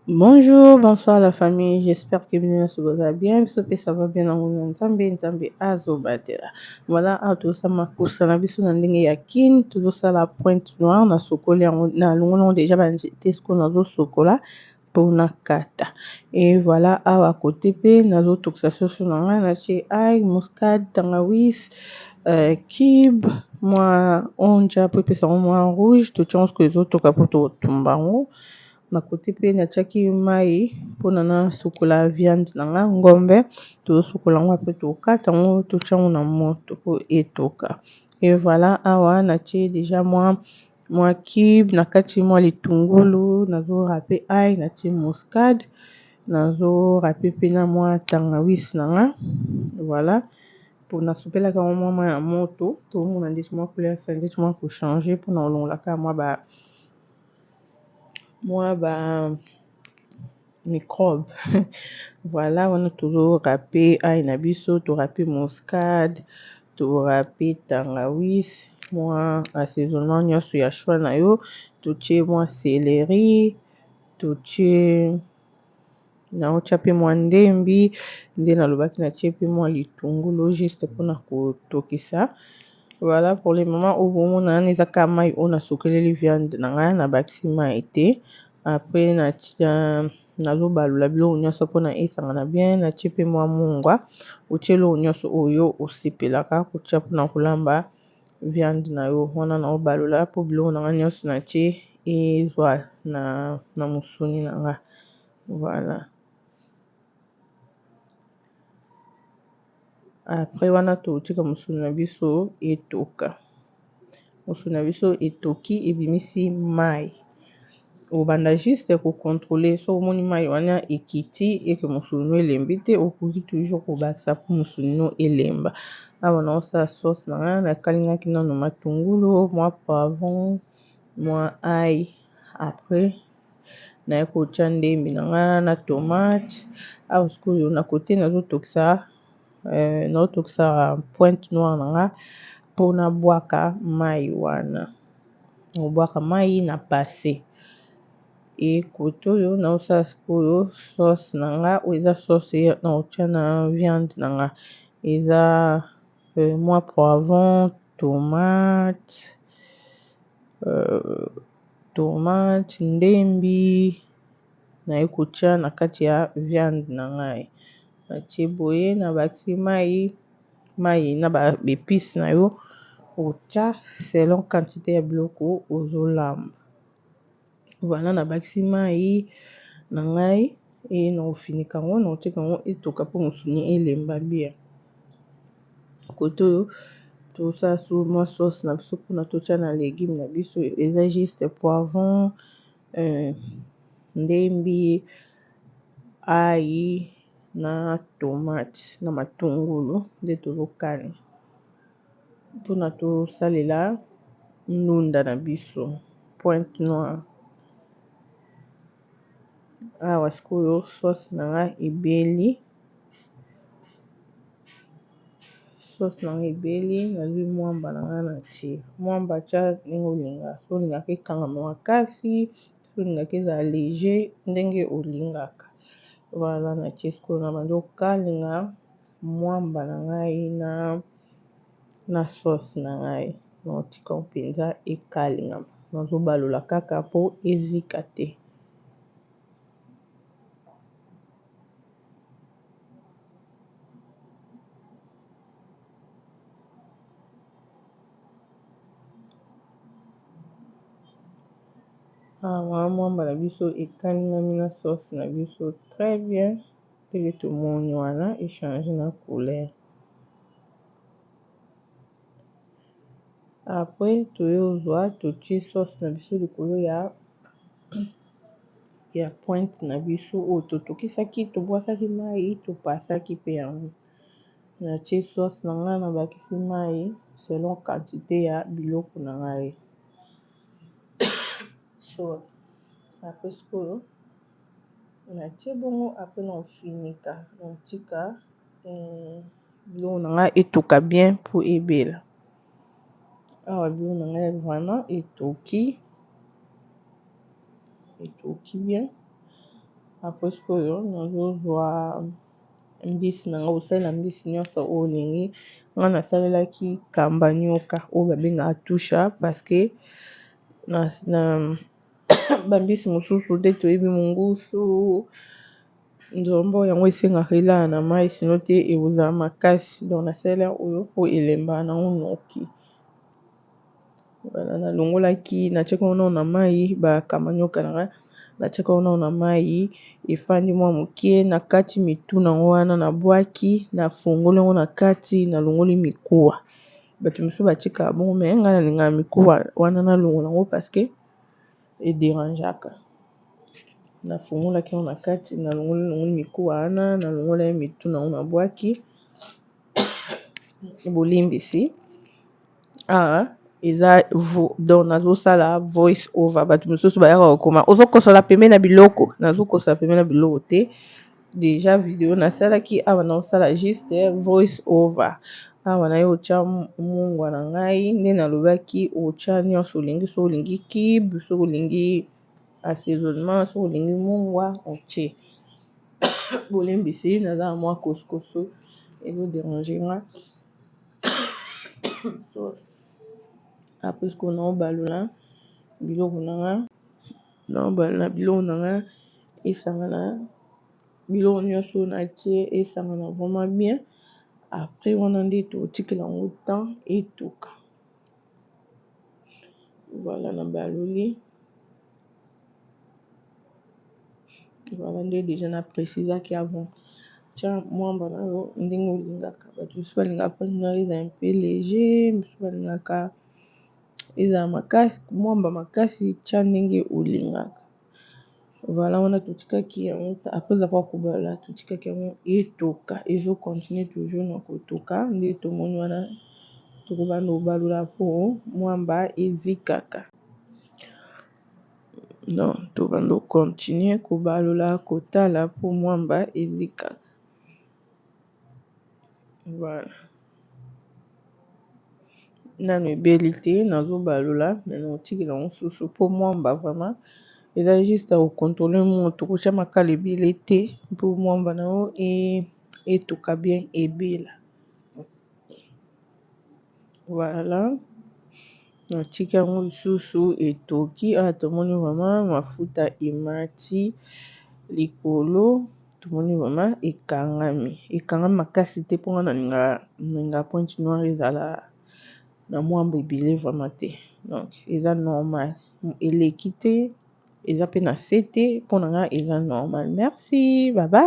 Bonjour, bonsoir la famille, j'espère que bien se va bien, ça va bien en Nzambe azobatela. Voilà, tout ça m'a poussé na biso na ndenge ya kin, tout ça la pointe noire na sokola na longono déjà ba tesco na zo sokola pour na kata. Et voilà, à côté pe na zo toxation sur na che ail, muscade, tangawiz, kib, moi onja pe pesa moi rouge, tout chance que zo toka poto tumbango. Na côté pe natiaki mai mpona na sukola viande na nga ngombe tozosukola yango ape tokata yango totia yango na moto po etoka. Et voilà, awa natie déjà mwa cube na kati mwa litungulu nazo râpe ail natie muscade nazo râpe pe na mwa tangawizi na nga. Voilà, po nasopelaka yango mwa mai ya moto tozomona ndeti mwa couleur sa ndeti mwa kochange mpona olongolaka mwa ba microbe. Voilà, wana tozo râpe ail na biso to râpe muscade to râpe tangawizi mwa assaisonnement nyonso ya choix na yo, totie mwa céleri totie naotia pe mwa ndembi nde nalobaki natie pe mwa litungulu juste mpona kotokisa. Voilà, pour le moment oyo bomona wana eza kaka mai oyo nasokoleli viande na ngai nabakisi mai te. Après nazobalula biloko nyonso mpona esangana bien, natie pe mwa mungwa otie eloko nyonso oyo osepelaka kotia mpona kolamba viande na yo wana naobalula mpo biloko na nga nyonso natie ezwa na mosuni na nga. Voilà, après wana totika mosuni na biso etoka, mosuni na biso etoki ebimisi mai obanda juste kocontrôle so omoni mai wana ekiti eke mosuni elembi te okoki toujours kobakisa mpo mosuni elemba. Awa naosala sauce na nga nakalingaki nano matungulu mwa poivron mwa ail, après naye kotia ndembi na nga na tomate. Awa sikoyo na kote nazotokisa pointe noire na nga mpona bwaka mai wana obwaka mai na pase. E kote oyo naosala sikoyo sauce na nga oyo eza sauce naotia na viande na nga eza mwa poivron tomate ndembi naye kotia na kati ya viande na ngai natie boye nabakisi mai na ba épice na yo otia selon quantité ya biloko ozolamba. Voilà, nabakisi mai na ngai e naofinika yango naotika yango etoka mpo mosuni elemba bien. Kote oyo tosala so mwa sauce na biso mpona totia na légume na biso eza juste poivron, ndembi, ail na tomate na matungulu nde tozokani mpona tosalela ndunda na biso pointe noire. Awa sikoyo sauce na nga ebeli nazwi mwamba na nga natie mwamba tia ndenge olingaka so olingaka ekangama makasi so olingaka ezala léger ndenge olingaka. Voilà, natie sikoyo na bando kokalinga mwamba na ngai na sauce na ngai naotika mpenza ekalingama nazobalula kaka po ezika te. Awa mwamba na biso ekalingami na sauce na biso très bien ndenge tomoni wana echange na couleur. Après toyozwa totie sauce na biso likolo ya pointe na biso oyo totokisaki tobwakaki mai topasaki pe yango natie sauce na nga nabakisi mai selon quantité ya biloko na ngai. So après sikoyo natie bongo après naofinika naotika biloko na nga etoka bien mpo ebela. Awa biloko na ngai vraiment etoki bien après sikoyo nazozwa mbisi na nga kosalela mbisi nyonso oyo olingi nga nasalelaki kamba nyoka oyo babengaka tusha parceke na bambisi mosusu te toyebi mongusu nzombo yango esengaka elala na mai sino te ekozala makasi donc nasalela oyo po elemba nango noki wana nalongolaki natiaka nao na mai bakamba nyoka nanga natiaka nao na mai efandi mwa moke na kati mitu nango wana na bwaki na fongoli yango na kati nalongoli mikuwa bato mosusu batikaka bongo me ngai nalingaka mikuwa wana nalongola yango parceke ederangeaka nafungolaki yango na kati nalongoli mikuwa wana nalongola ye mitu nango na bwaki bolimbisi eza donc nazosala voice over bato mosusu bayaka kokoma ozokosola pembeni na biloko nazokosola pembeni na biloko te deja video nasalaki awa naosala juste voice over awa naye otya mungwa na ngai nde nalobaki otya nyonso olingi so olingi kibe so olingi assaisonnement so olingi mungwa otie bolimbisi naza na mwa kosokoso ezoderange nga apres ko naobalola biloko na nga esangana biloko nyonso natie esangana vraiment bien après wana nde totikela yango temps etoka voilà na baloli voilà nde deja na précisaki avant tia mwamba nayo ndenge olingaka bato mosusu balingaka mpona eza un peu léger mosusu balingaka ezala makasi mwamba makasi tia ndenge olingaka voilà wana totikaki yango après avoir kobala totikaki yango etoka ezocontinue toujours na kotoka nde tomoni wana tokobanda obalola po mwamba ezikaka non tobanda ocontinue kobalola kotala po mwamba ezikaka voilà nano ebeli te nazobalola me naotikela yango susu po mwamba vraiment eza juste kocontrole moto kotya makala ebele te mpo mwamba nayo etoka bien ebela voilà natika yango lisusu etoki awa tomoni vraiment mafuta emati likolo tomoni vraiment ekangami makasi te mpo nga nalinga pointe noire ezala na mwamba ebele vraiment te donc eza normal eleki te eza pe na se te mpona nga eza normal merci bye bye.